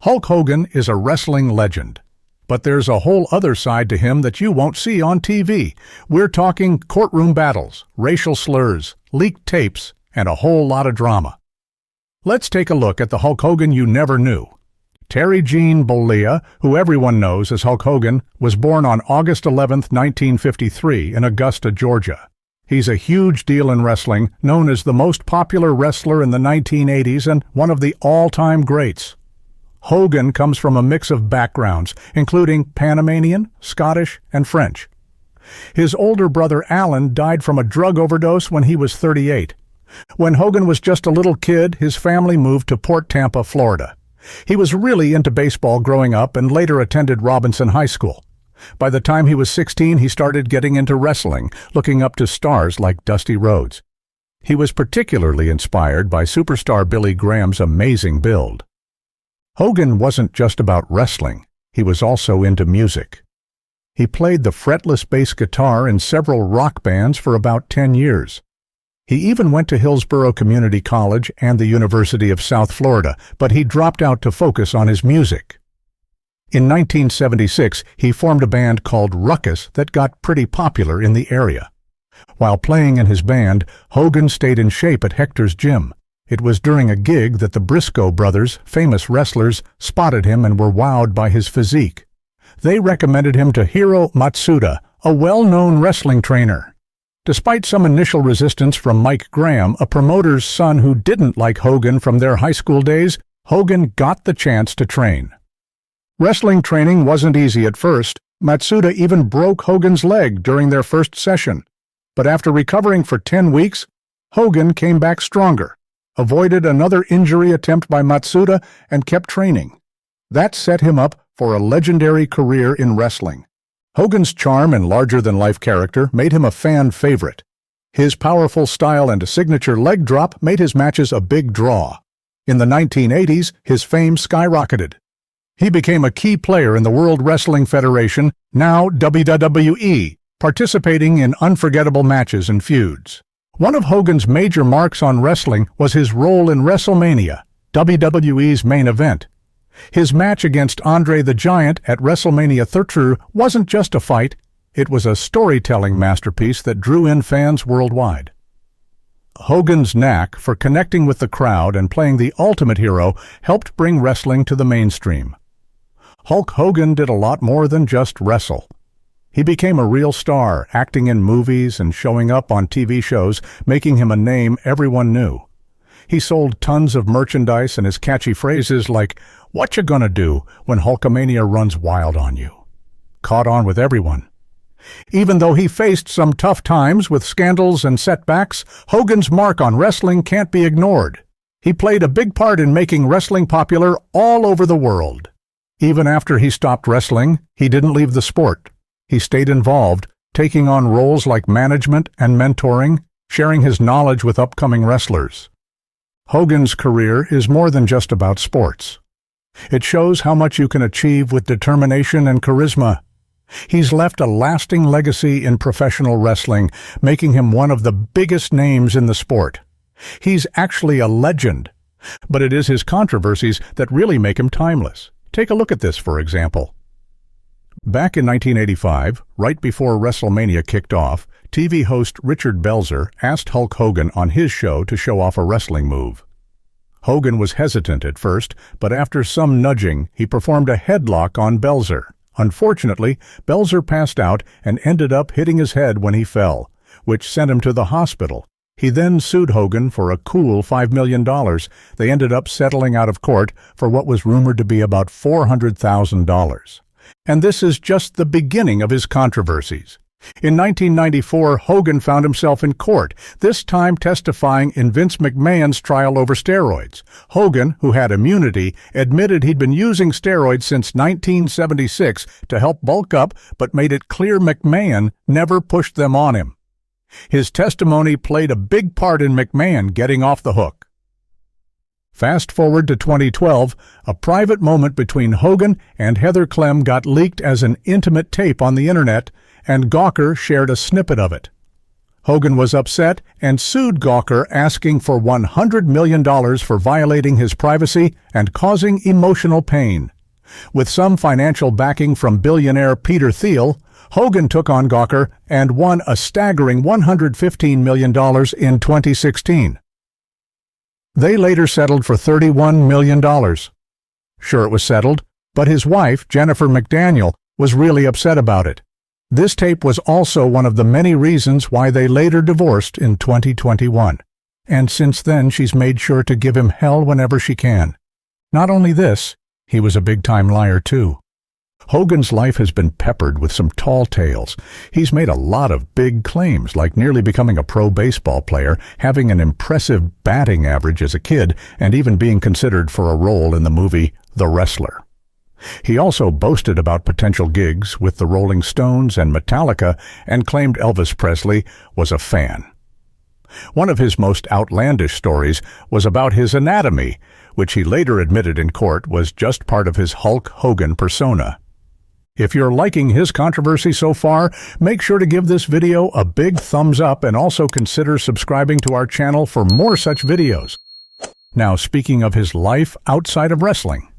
Hulk Hogan is a wrestling legend. But there's a whole other side to him that you won't see on TV. We're talking courtroom battles, racial slurs, leaked tapes, and a whole lot of drama. Let's take a look at the Hulk Hogan you never knew. Terry Gene Bollea, who everyone knows as Hulk Hogan, was born on August 11, 1953 in Augusta, Georgia. He's a huge deal in wrestling, known as the most popular wrestler in the 1980s and one of the all-time greats. Hogan comes from a mix of backgrounds, including Panamanian, Scottish, and French. His older brother Alan died from a drug overdose when he was 38. When Hogan was just a little kid, his family moved to Port Tampa, Florida. He was really into baseball growing up and later attended Robinson High School. By the time he was 16, he started getting into wrestling, looking up to stars like Dusty Rhodes. He was particularly inspired by superstar Billy Graham's amazing build. Hogan wasn't just about wrestling, he was also into music. He played the fretless bass guitar in several rock bands for about 10 years. He even went to Hillsborough Community College and the University of South Florida, but he dropped out to focus on his music. In 1976, he formed a band called Ruckus that got pretty popular in the area. While playing in his band, Hogan stayed in shape at Hector's gym. It was during a gig that the Briscoe brothers, famous wrestlers, spotted him and were wowed by his physique. They recommended him to Hiro Matsuda, a well-known wrestling trainer. Despite some initial resistance from Mike Graham, a promoter's son who didn't like Hogan from their high school days, Hogan got the chance to train. Wrestling training wasn't easy at first. Matsuda even broke Hogan's leg during their first session. But after recovering for 10 weeks, Hogan came back stronger, avoided another injury attempt by Matsuda, and kept training. That set him up for a legendary career in wrestling. Hogan's charm and larger-than-life character made him a fan favorite. His powerful style and signature leg drop made his matches a big draw. In the 1980s, his fame skyrocketed. He became a key player in the World Wrestling Federation, now WWE, participating in unforgettable matches and feuds. One of Hogan's major marks on wrestling was his role in WrestleMania, WWE's main event. His match against Andre the Giant at WrestleMania 30 wasn't just a fight, it was a storytelling masterpiece that drew in fans worldwide. Hogan's knack for connecting with the crowd and playing the ultimate hero helped bring wrestling to the mainstream. Hulk Hogan did a lot more than just wrestle. He became a real star, acting in movies and showing up on TV shows, making him a name everyone knew. He sold tons of merchandise, and his catchy phrases like, "What you gonna do when Hulkamania runs wild on you?" caught on with everyone. Even though he faced some tough times with scandals and setbacks, Hogan's mark on wrestling can't be ignored. He played a big part in making wrestling popular all over the world. Even after he stopped wrestling, he didn't leave the sport. He stayed involved, taking on roles like management and mentoring, sharing his knowledge with upcoming wrestlers. Hogan's career is more than just about sports. It shows how much you can achieve with determination and charisma. He's left a lasting legacy in professional wrestling, making him one of the biggest names in the sport. He's actually a legend, but it is his controversies that really make him timeless. Take a look at this, for example. Back in 1985, right before WrestleMania kicked off, TV host Richard Belzer asked Hulk Hogan on his show to show off a wrestling move. Hogan was hesitant at first, but after some nudging, he performed a headlock on Belzer. Unfortunately, Belzer passed out and ended up hitting his head when he fell, which sent him to the hospital. He then sued Hogan for a cool $5 million. They ended up settling out of court for what was rumored to be about $400,000. And this is just the beginning of his controversies. In 1994, Hogan found himself in court, this time testifying in Vince McMahon's trial over steroids. Hogan, who had immunity, admitted he'd been using steroids since 1976 to help bulk up, but made it clear McMahon never pushed them on him. His testimony played a big part in McMahon getting off the hook. Fast forward to 2012, a private moment between Hogan and Heather Clem got leaked as an intimate tape on the internet, and Gawker shared a snippet of it. Hogan was upset and sued Gawker, asking for $100 million for violating his privacy and causing emotional pain. With some financial backing from billionaire Peter Thiel, Hogan took on Gawker and won a staggering $115 million in 2016. They later settled for $31 million. Sure, it was settled, but his wife, Jennifer McDaniel, was really upset about it. This tape was also one of the many reasons why they later divorced in 2021. And since then, she's made sure to give him hell whenever she can. Not only this, he was a big-time liar too. Hogan's life has been peppered with some tall tales. He's made a lot of big claims, like nearly becoming a pro baseball player, having an impressive batting average as a kid, and even being considered for a role in the movie The Wrestler. He also boasted about potential gigs with the Rolling Stones and Metallica and claimed Elvis Presley was a fan. One of his most outlandish stories was about his anatomy, which he later admitted in court was just part of his Hulk Hogan persona. If you're liking his controversy so far, make sure to give this video a big thumbs up and also consider subscribing to our channel for more such videos. Now, speaking of his life outside of wrestling.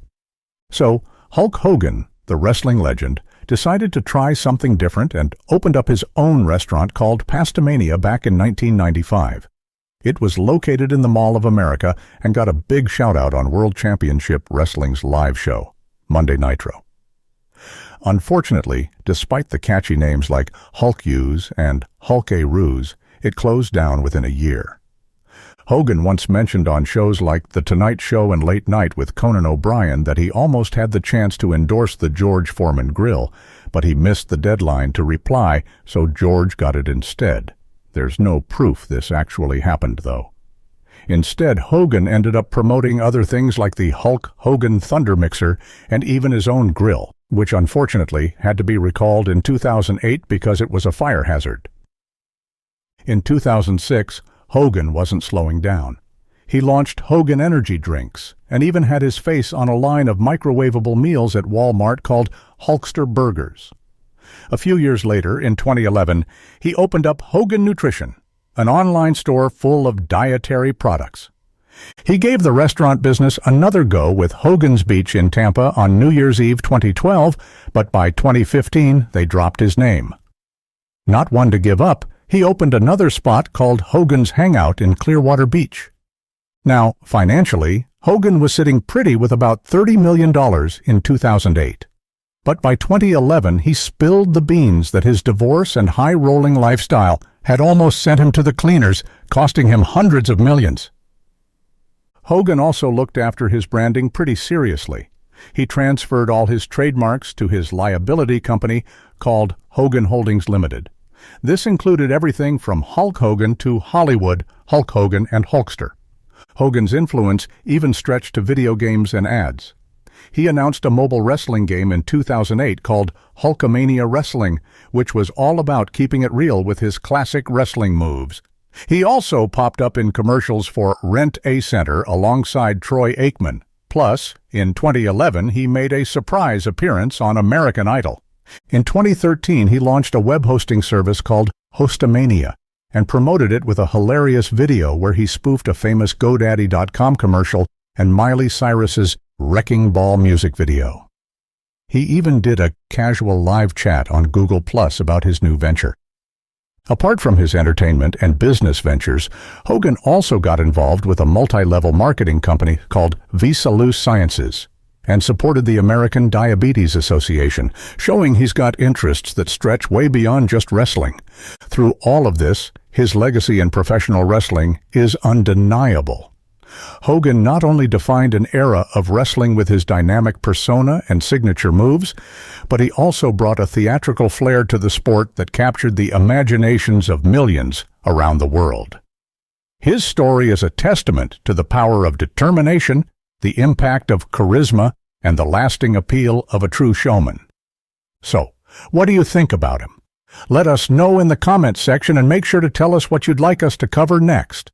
So, Hulk Hogan, the wrestling legend, decided to try something different and opened up his own restaurant called Pastamania back in 1995. It was located in the Mall of America and got a big shout-out on World Championship Wrestling's live show, Monday Nitro. Unfortunately, despite the catchy names like Hulk-Use and Hulk-A-Ruse, it closed down within a year. Hogan once mentioned on shows like The Tonight Show and Late Night with Conan O'Brien that he almost had the chance to endorse the George Foreman grill, but he missed the deadline to reply, so George got it instead. There's no proof this actually happened, though. Instead, Hogan ended up promoting other things like the Hulk Hogan Thunder Mixer and even his own grill, which unfortunately had to be recalled in 2008 because it was a fire hazard. In 2006, Hogan wasn't slowing down. He launched Hogan Energy Drinks and even had his face on a line of microwavable meals at Walmart called Hulkster Burgers. A few years later, in 2011, he opened up Hogan Nutrition, an online store full of dietary products. He gave the restaurant business another go with Hogan's Beach in Tampa on New Year's Eve 2012, but by 2015 they dropped his name. Not one to give up, he opened another spot called Hogan's Hangout in Clearwater Beach. Now, financially, Hogan was sitting pretty with about $30 million in 2008. But by 2011, he spilled the beans that his divorce and high-rolling lifestyle had almost sent him to the cleaners, costing him hundreds of millions. Hogan also looked after his branding pretty seriously. He transferred all his trademarks to his liability company called Hogan Holdings Limited. This included everything from Hulk Hogan to Hollywood, Hulk Hogan, and Hulkster. Hogan's influence even stretched to video games and ads. He announced a mobile wrestling game in 2008 called Hulkamania Wrestling, which was all about keeping it real with his classic wrestling moves. He also popped up in commercials for Rent-A-Center alongside Troy Aikman. Plus, in 2011, he made a surprise appearance on American Idol. In 2013, he launched a web hosting service called Hostamania and promoted it with a hilarious video where he spoofed a famous GoDaddy.com commercial and Miley Cyrus's Wrecking Ball music video. He even did a casual live chat on Google Plus about his new venture. Apart from his entertainment and business ventures, Hogan also got involved with a multi-level marketing company called Vesalus Sciences and supported the American Diabetes Association, showing he's got interests that stretch way beyond just wrestling. Through all of this, his legacy in professional wrestling is undeniable. Hogan not only defined an era of wrestling with his dynamic persona and signature moves, but he also brought a theatrical flair to the sport that captured the imaginations of millions around the world. His story is a testament to the power of determination, the impact of charisma, and the lasting appeal of a true showman. So, what do you think about him? Let us know in the comments section and make sure to tell us what you'd like us to cover next.